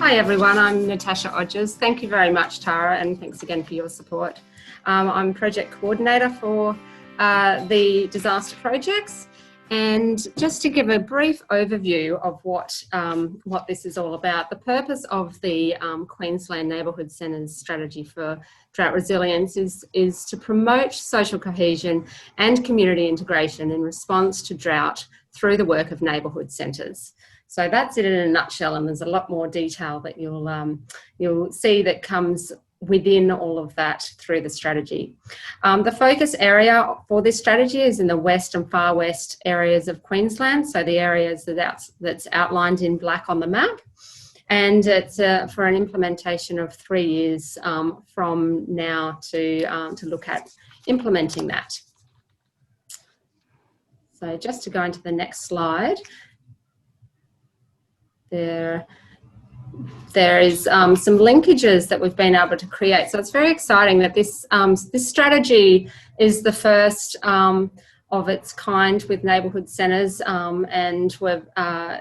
Hi everyone, I'm Natasha Odgers. Thank you very much, Tara, and thanks again for your support. I'm project coordinator for the disaster projects, and just to give a brief overview of what this is all about, the purpose of the Queensland Neighbourhood Centres strategy for drought resilience is to promote social cohesion and community integration in response to drought through the work of neighbourhood centres. So that's it in a nutshell, and there's a lot more detail that you'll see that comes within all of that through the strategy. The focus area for this strategy is in the west and far west areas of Queensland, so the areas that's outlined in black on the map, and it's for an implementation of 3 years from now to look at implementing that. So just to go into the next slide. There is some linkages that we've been able to create. So it's very exciting that this strategy is the first of its kind with neighbourhood centres, and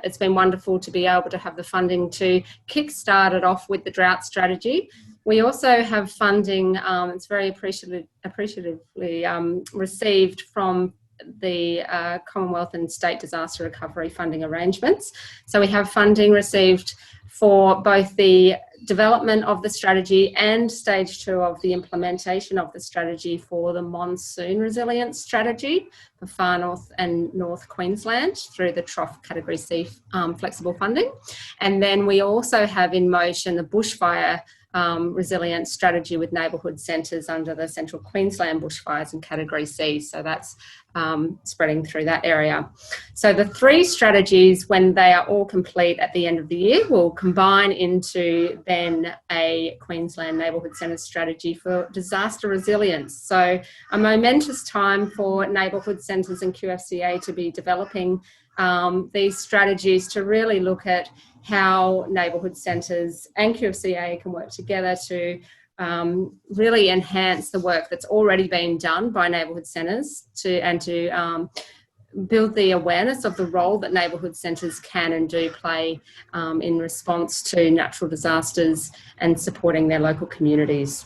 it's been wonderful to be able to have the funding to kick-start it off with the drought strategy. We also have funding, it's very appreciatively received from the Commonwealth and State Disaster Recovery Funding Arrangements. So we have funding received for both the development of the strategy and stage 2 of the implementation of the strategy for the monsoon resilience strategy for far north and north Queensland through the Trough Category C flexible funding. And then we also have in motion the bushfire resilience strategy with neighbourhood centres under the Central Queensland bushfires in Category C. So that's spreading through that area. So the 3 strategies, when they are all complete at the end of the year, will combine into then a Queensland Neighbourhood Centre strategy for disaster resilience. So a momentous time for neighbourhood centres and QFCA to be developing these strategies to really look at how neighbourhood centres and QFCA can work together to really enhance the work that's already been done by neighbourhood centres and to build the awareness of the role that neighbourhood centres can and do play in response to natural disasters and supporting their local communities.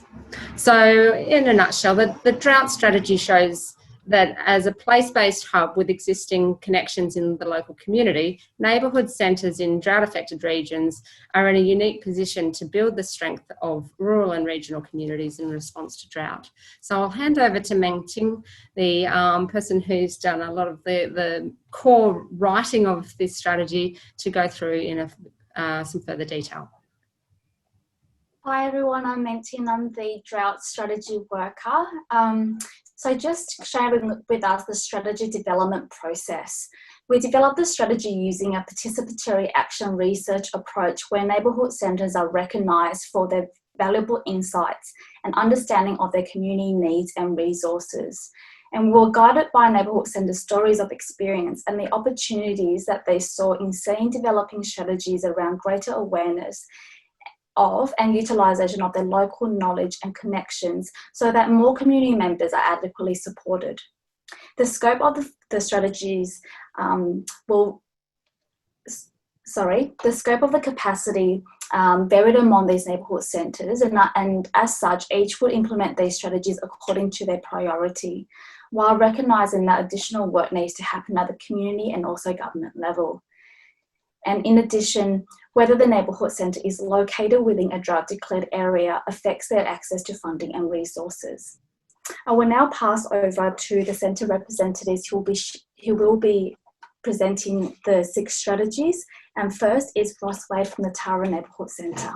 So in a nutshell, the drought strategy shows that as a place-based hub with existing connections in the local community, neighbourhood centres in drought-affected regions are in a unique position to build the strength of rural and regional communities in response to drought. So I'll hand over to Meng Ting, the person who's done a lot of the core writing of this strategy, to go through in some further detail. Hi everyone, I'm Meng Ting. I'm the drought strategy worker. So just sharing with us the strategy development process. We developed the strategy using a participatory action research approach where neighbourhood centres are recognised for their valuable insights and understanding of their community needs and resources. And we were guided by neighbourhood centre stories of experience and the opportunities that they saw in seeing developing strategies around greater awareness of and utilisation of their local knowledge and connections so that more community members are adequately supported. The scope of the strategies the scope of the capacity varied among these neighbourhood centres, and as such, each would implement these strategies according to their priority, while recognising that additional work needs to happen at the community and also government level. And in addition, whether the neighbourhood centre is located within a drought-declared area affects their access to funding and resources. I will now pass over to the centre representatives who will be presenting the 6 strategies. And first is Ross Wade from the Tara Neighbourhood Centre.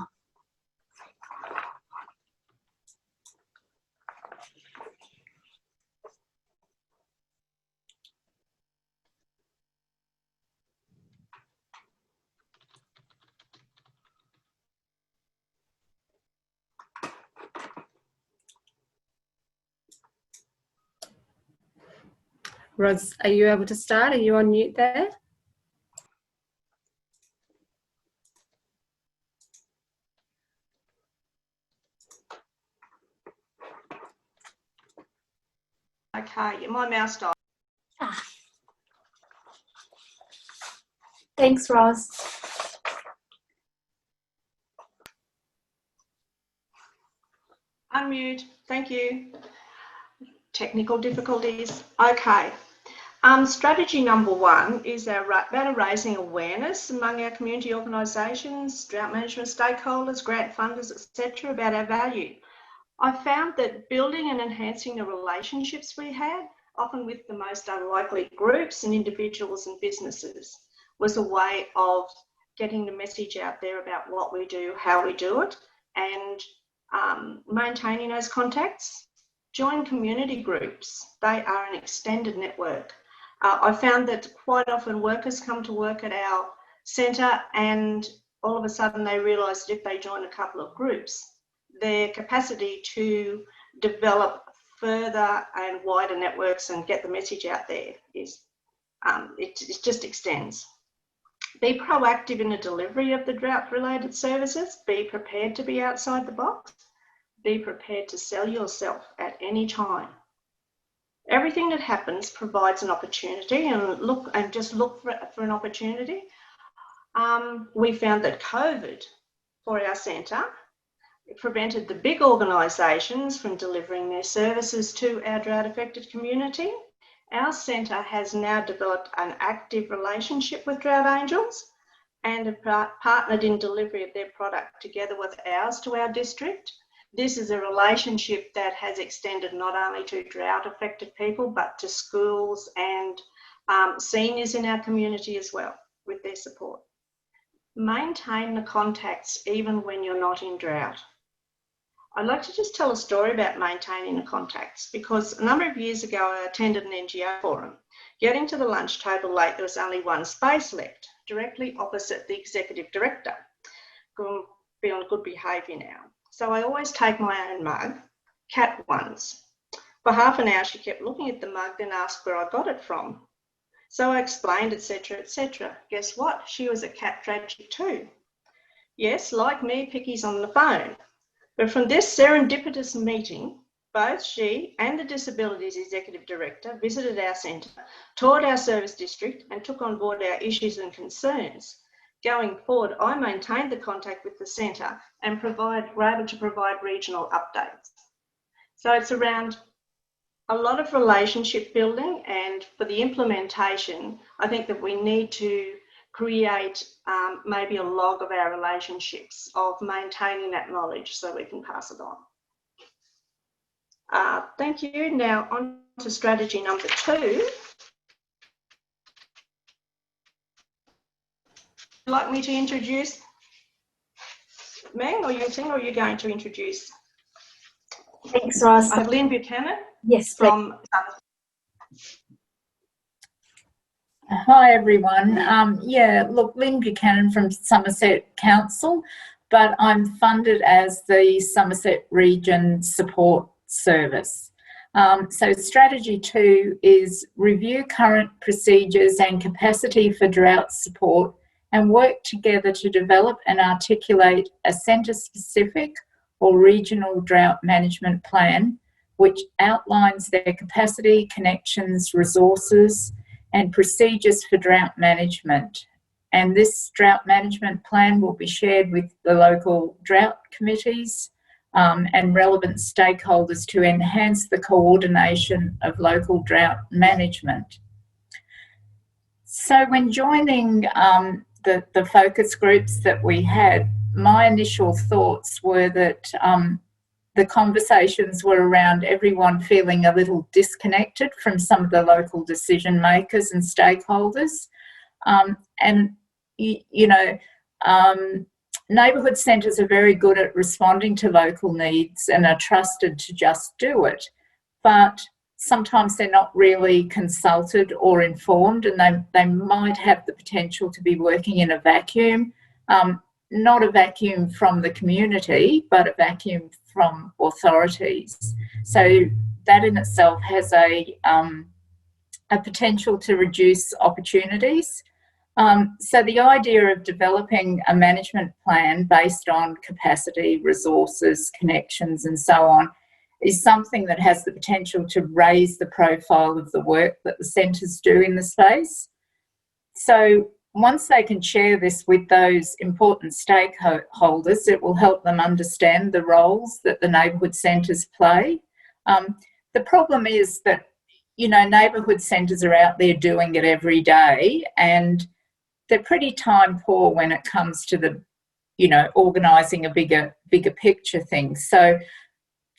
Ros, are you able to start? Are you on mute there? Okay, my mouse died. Thanks, Ross. Unmute. Thank you. Technical difficulties. Okay. Strategy number 1 is about raising awareness among our community organisations, drought management stakeholders, grant funders, etc. about our value. I found that building and enhancing the relationships we had, often with the most unlikely groups and individuals and businesses, was a way of getting the message out there about what we do, how we do it, and maintaining those contacts. Join community groups. They are an extended network. I found that quite often workers come to work at our centre and all of a sudden they realise that if they join a couple of groups, their capacity to develop further and wider networks and get the message out there is, it just extends. Be proactive in the delivery of the drought-related services. Be prepared to be outside the box. Be prepared to sell yourself at any time. Everything that happens provides an opportunity, and just look for an opportunity. We found that COVID for our centre, it prevented the big organisations from delivering their services to our drought affected community. Our centre has now developed an active relationship with Drought Angels and have partnered in delivery of their product together with ours to our district. This is a relationship that has extended not only to drought affected people, but to schools and seniors in our community as well, with their support. Maintain the contacts even when you're not in drought. I'd like to just tell a story about maintaining the contacts, because a number of years ago I attended an NGO forum. Getting to the lunch table late, there was only one space left, directly opposite the executive director. Going to be on good behaviour now. So I always take my own mug, cat ones. For half an hour she kept looking at the mug, then asked where I got it from. So I explained, etc., etc. Guess what? She was a cat tragic too. Yes, like me, Picky's on the phone. But from this serendipitous meeting, both she and the Disabilities Executive Director visited our centre, toured our service district and took on board our issues and concerns. Going forward, I maintained the contact with the centre and were able to provide regional updates. So it's around a lot of relationship building, and for the implementation, I think that we need to create maybe a log of our relationships, of maintaining that knowledge so we can pass it on. Thank you. Now on to strategy number 2. Would you like me to introduce Meng, or are you going to introduce? Thanks, Ross. I have Lynn Buchanan. Yes, from. Hi everyone. Look, Lynn Buchanan from Somerset Council, but I'm funded as the Somerset Region Support Service. So strategy 2 is review current procedures and capacity for drought support and work together to develop and articulate a centre-specific or regional drought management plan which outlines their capacity, connections, resources and procedures for drought management. And this drought management plan will be shared with the local drought committees and relevant stakeholders to enhance the coordination of local drought management. So when joining the focus groups that we had, my initial thoughts were that the conversations were around everyone feeling a little disconnected from some of the local decision makers and stakeholders. Neighbourhood centres are very good at responding to local needs and are trusted to just do it, but sometimes they're not really consulted or informed, and they might have the potential to be working in a vacuum, not a vacuum from the community, but a vacuum from authorities. So that in itself has a potential to reduce opportunities. So the idea of developing a management plan based on capacity, resources, connections and so on is something that has the potential to raise the profile of the work that the centres do in the space. So once they can share this with those important stakeholders, it will help them understand the roles that the neighbourhood centres play. The problem is that, you know, neighbourhood centres are out there doing it every day, and they're pretty time poor when it comes to the, you know, organising a bigger picture thing. So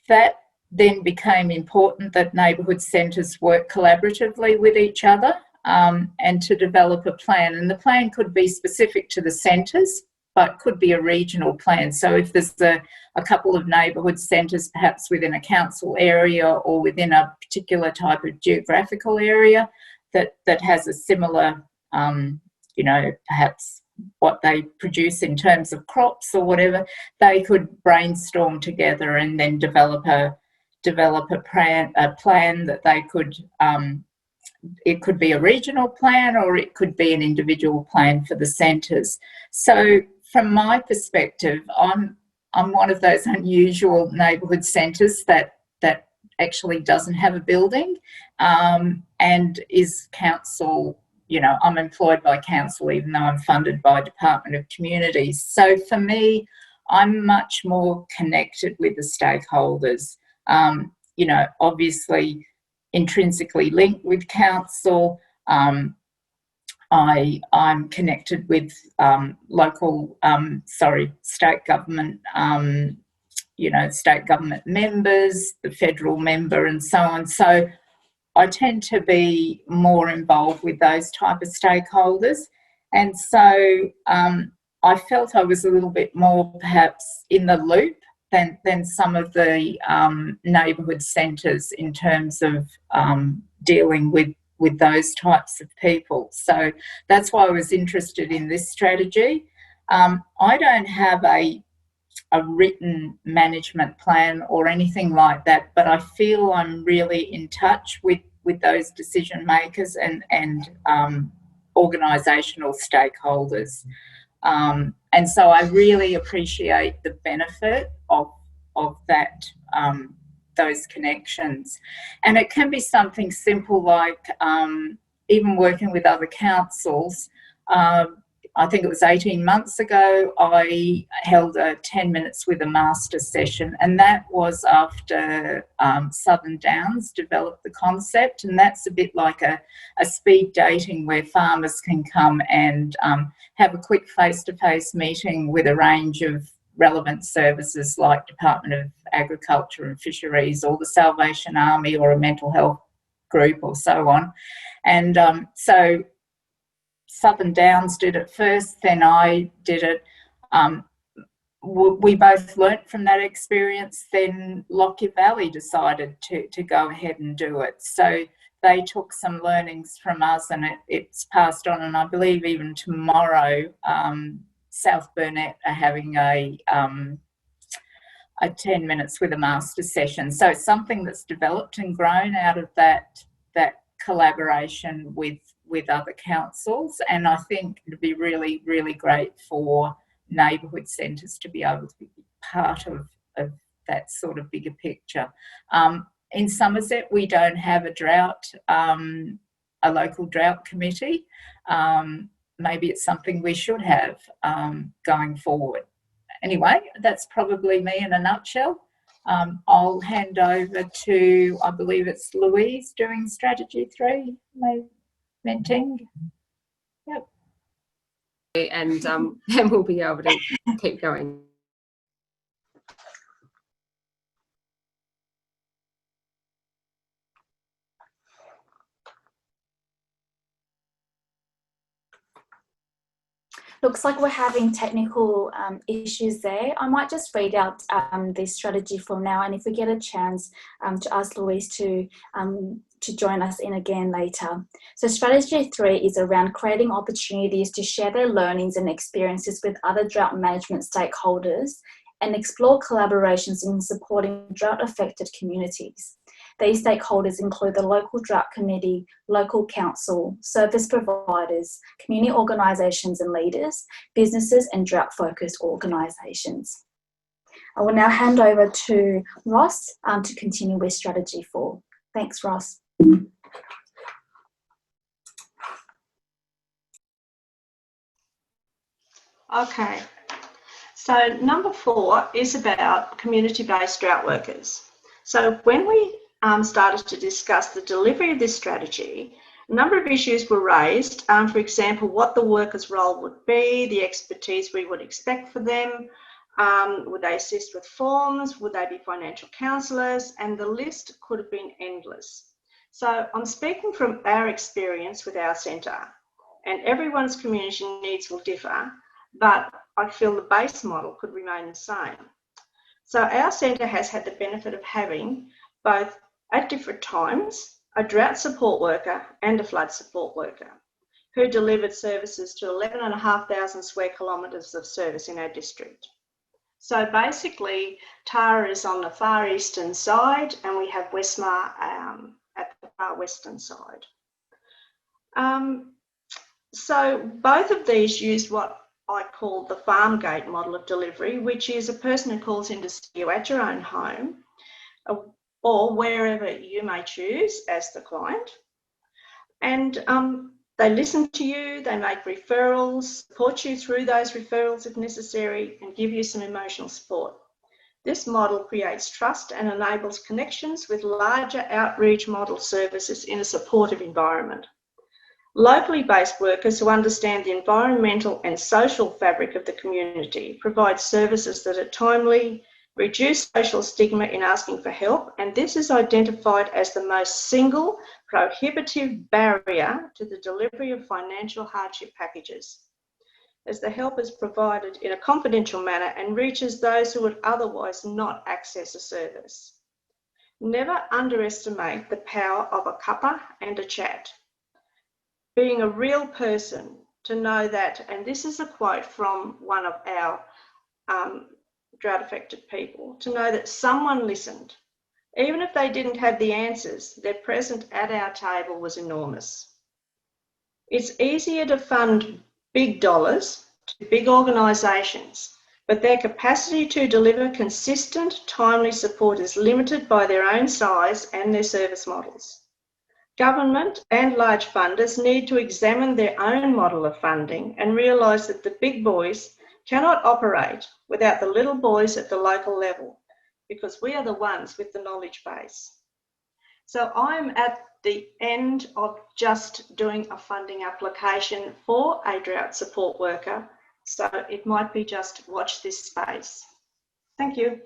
that then became important, that neighbourhood centres work collaboratively with each other and to develop a plan. And the plan could be specific to the centres, but could be a regional plan. So if there's a couple of neighbourhood centres, perhaps within a council area or within a particular type of geographical area that has a similar, you know, perhaps what they produce in terms of crops or whatever, they could brainstorm together and then develop a plan that they could, it could be a regional plan or it could be an individual plan for the centres. So from my perspective, I'm one of those unusual neighbourhood centres that actually doesn't have a building and is council, you know, I'm employed by council even though I'm funded by Department of Communities. So for me, I'm much more connected with the stakeholders, you know, obviously intrinsically linked with council. I'm connected with state government, you know, state government members, the federal member and so on. So I tend to be more involved with those type of stakeholders. And so I felt I was a little bit more perhaps in the loop than some of the neighbourhood centres in terms of dealing with those types of people. So that's why I was interested in this strategy. I don't have a written management plan or anything like that, but I feel I'm really in touch with those decision makers and organisational stakeholders. And so I really appreciate the benefit of that, those connections. And it can be something simple like even working with other councils. I think it was 18 months ago, I held a 10 minutes with a master session, and that was after Southern Downs developed the concept, and that's a bit like a speed dating where farmers can come and have a quick face-to-face meeting with a range of relevant services like Department of Agriculture and Fisheries or the Salvation Army or a mental health group or so on. And so Southern Downs did it first, then I did it. We both learnt from that experience. Then Lockyer Valley decided to go ahead and do it. So they took some learnings from us and it's passed on. And I believe even tomorrow, South Burnett are having a 10 minutes with a master session. So it's something that's developed and grown out of that collaboration with other councils, and I think it'd be really, really great for neighbourhood centres to be able to be part of that sort of bigger picture. In Somerset, we don't have a local drought committee. Maybe it's something we should have going forward. Anyway, that's probably me in a nutshell. I'll hand over to, I believe it's Louise doing strategy 3, mentoring. Yep. And we'll be able to keep going. Looks like we're having technical issues there. I might just read out the strategy from now, and if we get a chance to ask Louise to join us in again later. So strategy 3 is around creating opportunities to share their learnings and experiences with other drought management stakeholders and explore collaborations in supporting drought-affected communities. These stakeholders include the local drought committee, local council, service providers, community organisations and leaders, businesses and drought-focused organisations. I will now hand over to Ross to continue with strategy 4. Thanks, Ross. Okay. So number 4 is about community-based drought workers. So when we started to discuss the delivery of this strategy, a number of issues were raised. For example, what the workers' role would be, the expertise we would expect for them, would they assist with forms, would they be financial counsellors, and the list could have been endless. So I'm speaking from our experience with our centre, and everyone's community needs will differ, but I feel the base model could remain the same. So our centre has had the benefit of having both, at different times, a drought support worker and a flood support worker who delivered services to 11,500 square kilometres of service in our district. So basically, Tara is on the far eastern side and we have Westmar at the far western side. So both of these used what I call the farm gate model of delivery, which is a person who calls in to see you at your own home or wherever you may choose as the client. And they listen to you, they make referrals, support you through those referrals if necessary, and give you some emotional support. This model creates trust and enables connections with larger outreach model services in a supportive environment. Locally based workers who understand the environmental and social fabric of the community provide services that are timely, reduce social stigma in asking for help, and this is identified as the most single prohibitive barrier to the delivery of financial hardship packages, as the help is provided in a confidential manner and reaches those who would otherwise not access a service. Never underestimate the power of a cuppa and a chat. Being a real person, to know that, and this is a quote from one of our drought affected people, to know that someone listened. Even if they didn't have the answers, their presence at our table was enormous. It's easier to fund big dollars to big organisations, but their capacity to deliver consistent, timely support is limited by their own size and their service models. Government and large funders need to examine their own model of funding and realise that the big boys cannot operate without the little boys at the local level, because we are the ones with the knowledge base. So I'm at the end of just doing a funding application for a drought support worker, so it might be just watch this space. Thank you.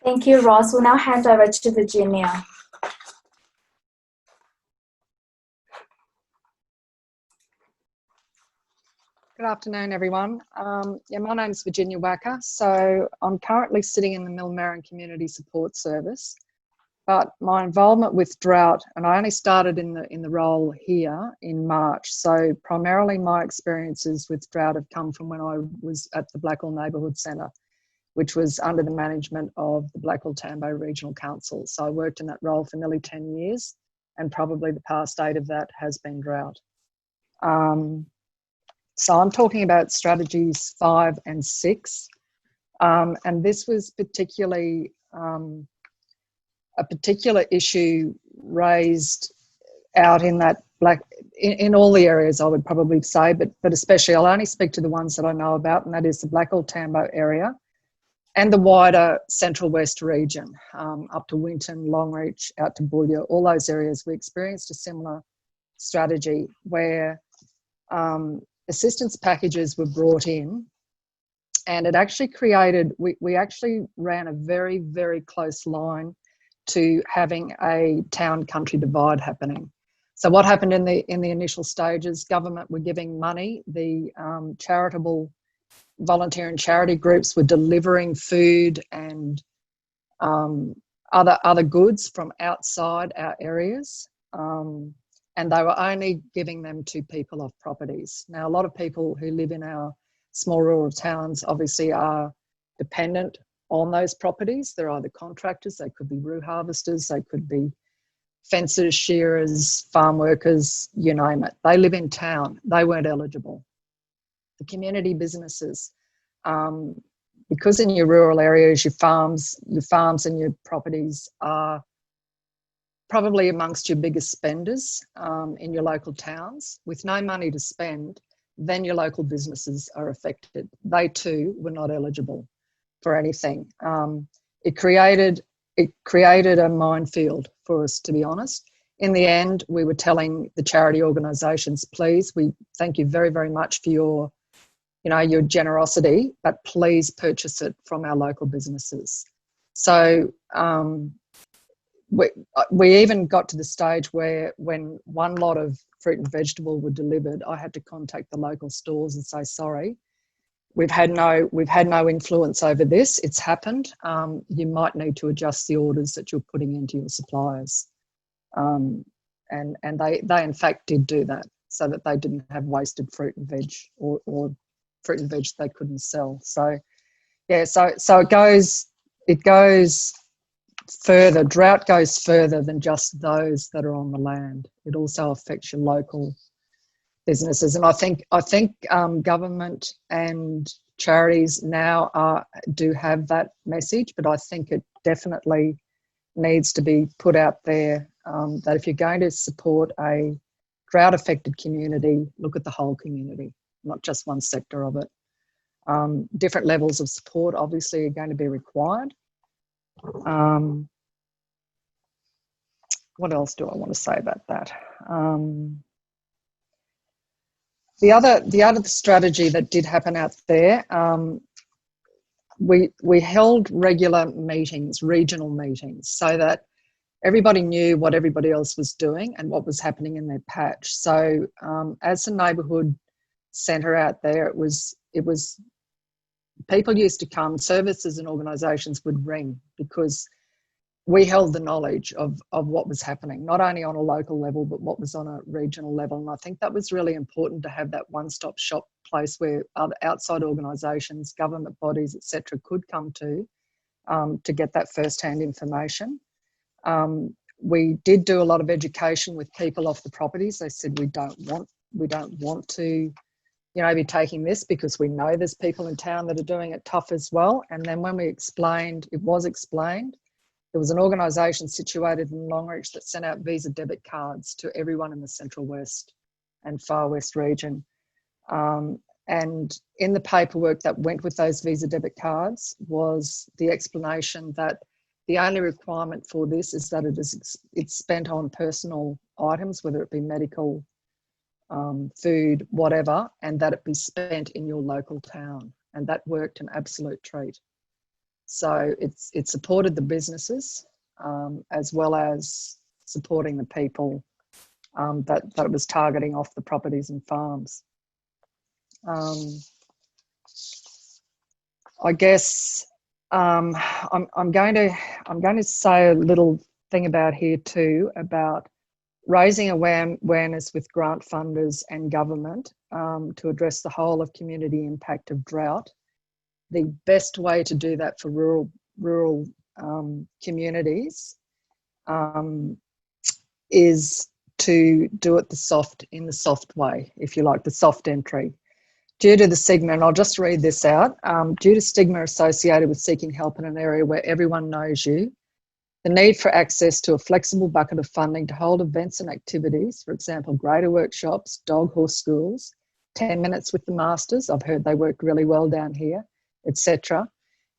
Thank you, Ross. We'll now hand over to Virginia. Good afternoon, everyone. My name's Virginia Wacker. So I'm currently sitting in the Millmerran Community Support Service, but my involvement with Drought, and I only started in the role here in March. So primarily my experiences with Drought have come from when I was at the Blackall Neighbourhood Centre, which was under the management of the Blackall-Tambo Regional Council. So I worked in that role for nearly 10 years, and probably the past 8 of that has been Drought. So I'm talking about strategies 5 and 6, and this was particularly a particular issue raised out in that in all the areas, I would probably say, but especially I'll only speak to the ones that I know about, and that is the Blackall-Tambo area and the wider Central West region, up to Winton, Longreach, out to Boulia, all those areas. We experienced a similar strategy where assistance packages were brought in, and it actually created, we actually ran a very, very close line to having a town-country divide happening. So what happened in the initial stages, government were giving money, the charitable volunteer and charity groups were delivering food and other goods from outside our areas, and they were only giving them to people off properties. Now, a lot of people who live in our small rural towns obviously are dependent on those properties. They're either contractors, they could be roo harvesters, they could be fencers, shearers, farm workers, you name it. They live in town, they weren't eligible. The community businesses, because in your rural areas, your farms and your properties are probably amongst your biggest spenders in your local towns. With no money to spend, then your local businesses are affected. They too were not eligible for anything. It created a minefield for us, to be honest. In the end, we were telling the charity organisations, please, we thank you very, very much for your, your generosity, but please purchase it from our local businesses. So we even got to the stage where when one lot of fruit and vegetable were delivered, I had to contact the local stores and say, sorry, we've had no influence over this. It's happened. You might need to adjust the orders that you're putting into your suppliers. And they in fact did do that so that they didn't have wasted fruit and veg or fruit and veg they couldn't sell. So yeah, so it goes further. Drought goes further than just those that are on the land. It also affects your local businesses, and I think government and charities now do have that message, but I think it definitely needs to be put out there that if you're going to support a drought affected community, look at the whole community, not just one sector of it. Different levels of support obviously are going to be required. What else do I want to say about that? The other strategy that did happen out there, we held regular meetings, regional meetings, so that everybody knew what everybody else was doing and what was happening in their patch. So as a neighbourhood centre out there, it was people used to come, services and organisations would ring because we held the knowledge of what was happening, not only on a local level, but what was on a regional level. And I think that was really important to have that one-stop shop place where other outside organisations, government bodies, etc., could come to get that first-hand information. We did do a lot of education with people off the properties. They said we don't want to, be taking this because we know there's people in town that are doing it tough as well. And then when we explained, it was explained. There was an organisation situated in Longreach that sent out Visa debit cards to everyone in the Central West and Far West region. And in the paperwork that went with those Visa debit cards was the explanation that the only requirement for this is that it's spent on personal items, whether it be medical, food, whatever, and that it be spent in your local town. And that worked an absolute treat. So it supported the businesses as well as supporting the people that it was targeting off the properties and farms. I guess I'm going to say a little thing about here too about raising awareness with grant funders and government to address the whole of community impact of drought. The best way to do that for rural communities is to do it in the soft way, if you like, the soft entry. Due to the stigma, and I'll just read this out, due to stigma associated with seeking help in an area where everyone knows you, the need for access to a flexible bucket of funding to hold events and activities, for example, grader workshops, dog horse schools, 10 minutes with the masters, I've heard they work really well down here, etc.,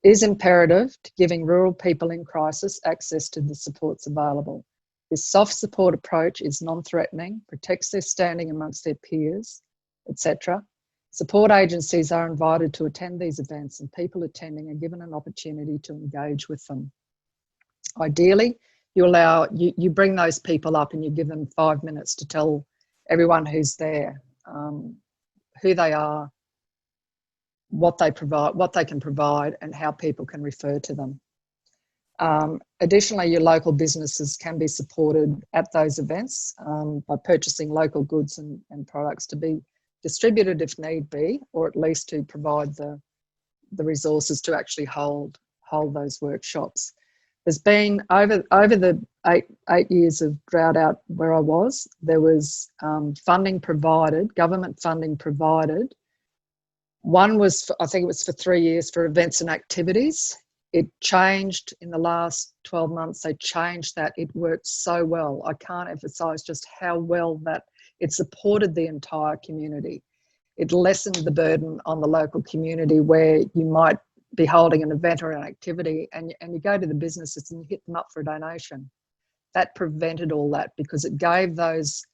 is imperative to giving rural people in crisis access to the supports available. This soft support approach is non-threatening, protects their standing amongst their peers, etc. Support agencies are invited to attend these events and people attending are given an opportunity to engage with them. Ideally, you bring those people up and you give them 5 minutes to tell everyone who's there who they are, what they can provide, and how people can refer to them. Additionally, your local businesses can be supported at those events by purchasing local goods and products to be distributed if need be, or at least to provide the resources to actually hold those workshops. There's been, over the eight years of drought out where I was, there was funding provided, government funding provided. One was, I think it was for 3 years, for events and activities it changed in the last 12 months. They changed that. It worked so well. I can't emphasize just how well that it supported the entire community. It lessened the burden on the local community where you might be holding an event or an activity and you go to the businesses and you hit them up for a donation. That prevented all that because it gave those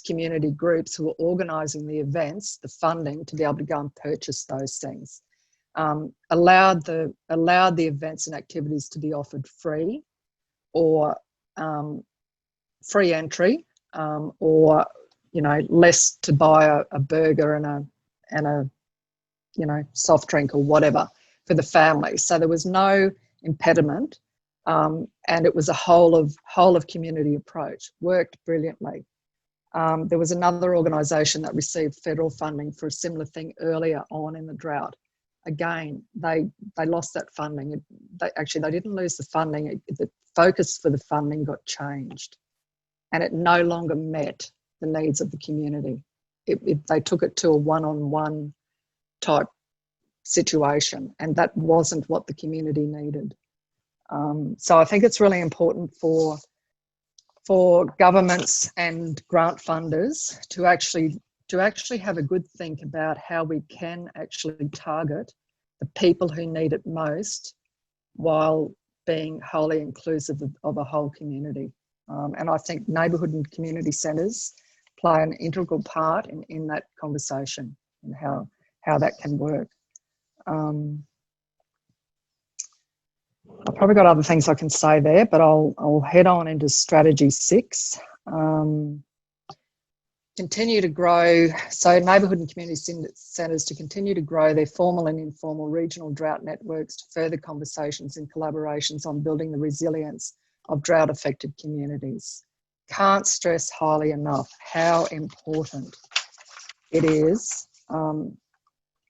community groups who were organising the events the funding to be able to go and purchase those things. Allowed the events and activities to be offered free or free entry or less to buy a burger and a soft drink or whatever for the family. So there was no impediment, and it was a whole of community approach. Worked brilliantly. There was another organisation that received federal funding for a similar thing earlier on in the drought. Again, they lost that funding. They didn't lose the funding. The focus for the funding got changed, and it no longer met the needs of the community. They took it to a one-on-one type situation, and that wasn't what the community needed. So I think it's really important for governments and grant funders to actually have a good think about how we can actually target the people who need it most while being wholly inclusive of a whole community. And I think neighbourhood and community centres play an integral part in that conversation and how that can work. I've probably got other things I can say there, but I'll head on into strategy 6. Continue to grow. So neighbourhood and community centres to continue to grow their formal and informal regional drought networks to further conversations and collaborations on building the resilience of drought affected communities. Can't stress highly enough how important it is, in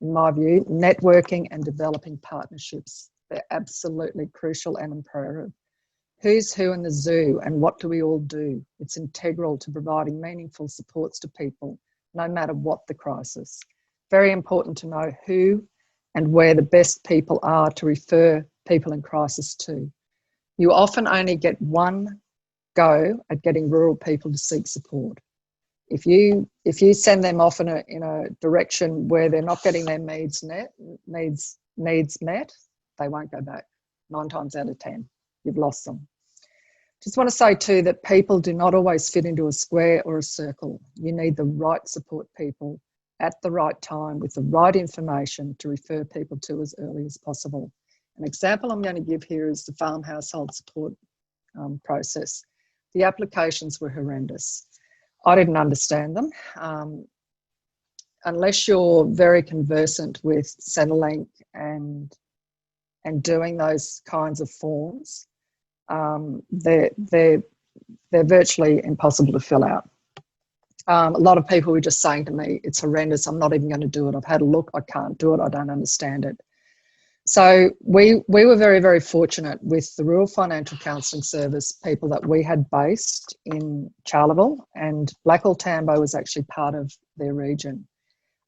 my view, networking and developing partnerships. They're absolutely crucial and imperative. Who's who in the zoo and what do we all do? It's integral to providing meaningful supports to people, no matter what the crisis. Very important to know who and where the best people are to refer people in crisis to. You often only get one go at getting rural people to seek support. If you send them off in a direction where they're not getting their needs met, they won't go back. 9 times out of 10, you've lost them. Just want to say too that people do not always fit into a square or a circle. You need the right support people at the right time with the right information to refer people to as early as possible. An example I'm going to give here is the farm household support process. The applications were horrendous. I didn't understand them. Unless you're very conversant with Centrelink and doing those kinds of forms, they're virtually impossible to fill out. A lot of people were just saying to me, it's horrendous, I'm not even going to do it. I've had a look, I can't do it, I don't understand it. So we were very, very fortunate with the Rural Financial Counselling Service people that we had based in Charleville, and Blackall Tambo was actually part of their region.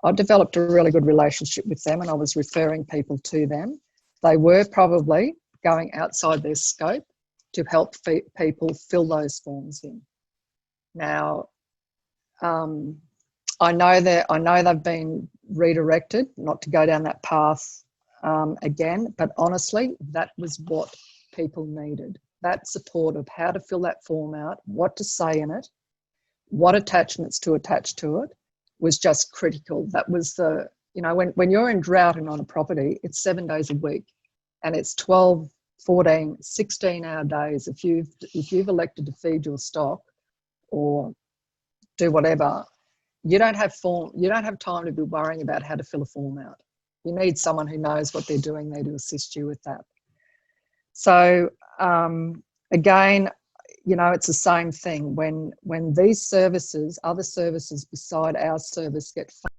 I developed a really good relationship with them and I was referring people to them. They were probably going outside their scope to help people fill those forms in. Now, I know they've been redirected not to go down that path again, but honestly, that was what people needed. That support of how to fill that form out, what to say in it, what attachments to attach to it was just critical. That was when you're in drought and on a property, it's 7 days a week and it's 12, 14, 16-hour days. If you've elected to feed your stock or do whatever, you don't have time to be worrying about how to fill a form out. You need someone who knows what they're doing there to assist you with that. So again, it's the same thing. When these services, other services beside our service get